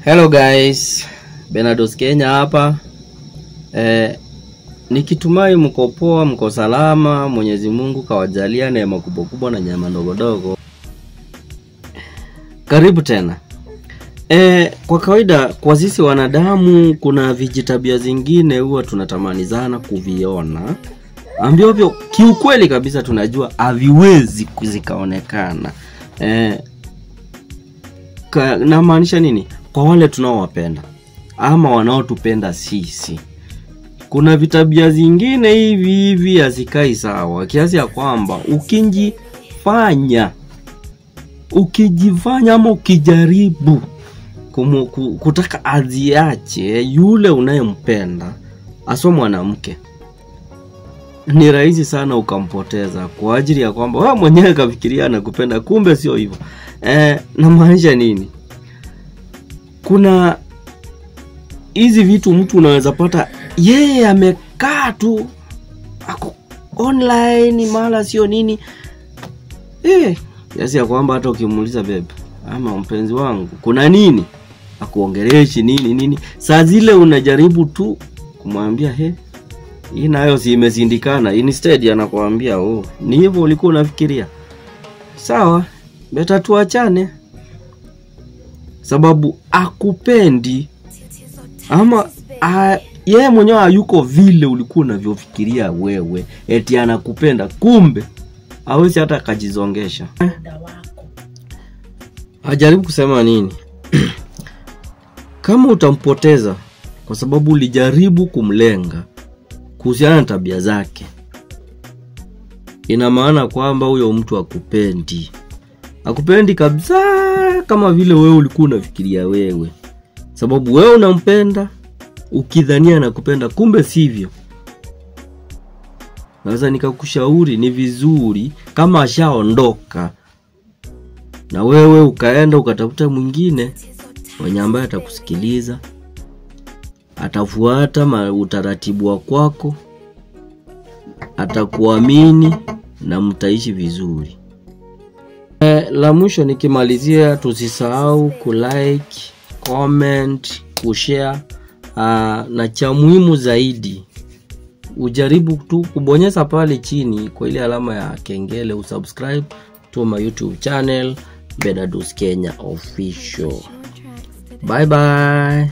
Hello guys, Benados Kenya hapa. Nikitumai mko poa, mko salama, Mwenyezi Mungu kawajalia neema kubwa kubwa na nyama ndogo ndogo. Karibu tena. Kwa kawaida kwa sisi wanadamu kuna vijitabia zingine huwa tunatamanizana kuviona, ambavyo kiukweli kabisa tunajua haviwezi kuzikaonekana. Na maanisha nini? Kwa wale tunaowapenda ama wanaotupenda sisi, kuna vitabia zingine hivi hazikai sawa, kiasi ya kwamba ukijifanya ama ukijaribu kutaka aziache yule unayempenda, aswa mwanamke, ni rahisi sana ukampoteza kwa ajili ya kwamba wewe mwenyewe kafikiria anakupenda, kumbe sio hivyo. Na maanisha nini? Kuna hizi vitu mtu unaweza pata yeye amekaa tu ako online mala sio nini, kiasi ya kwamba hata ukimuuliza bebe ama mpenzi wangu kuna nini, akuongeleshi nini, saa zile unajaribu tu kumwambia hii nayo si imezindikana, instead anakuambia ni hivyo ulikuwa unafikiria. Sawa, beta tuachane, sababu akupendi ama yeye mwenyewe hayuko vile ulikuwa unavyofikiria wewe, eti anakupenda, kumbe hawezi hata kujizongesha. Ajaribu kusema nini? Kama utampoteza kwa sababu ulijaribu kumlenga kuhusiana na tabia zake, ina maana kwamba huyo mtu akupendi kabisa kama vile wewe ulikuwa unafikiria wewe, sababu wewe unampenda ukidhania anakupenda, kumbe sivyo. Naweza nikakushauri ni vizuri kama ashaondoka na wewe ukaenda ukatafuta mwingine mwenye ambaye atakusikiliza, atafuata utaratibu wa kwako, atakuamini na mtaishi vizuri. La mwisho nikimalizia, tusisahau kulike, comment, kushare, na cha muhimu zaidi ujaribu tu kubonyeza pale chini kwa ile alama ya kengele, usubscribe to my YouTube channel Benados Kenya Official. Bye bye.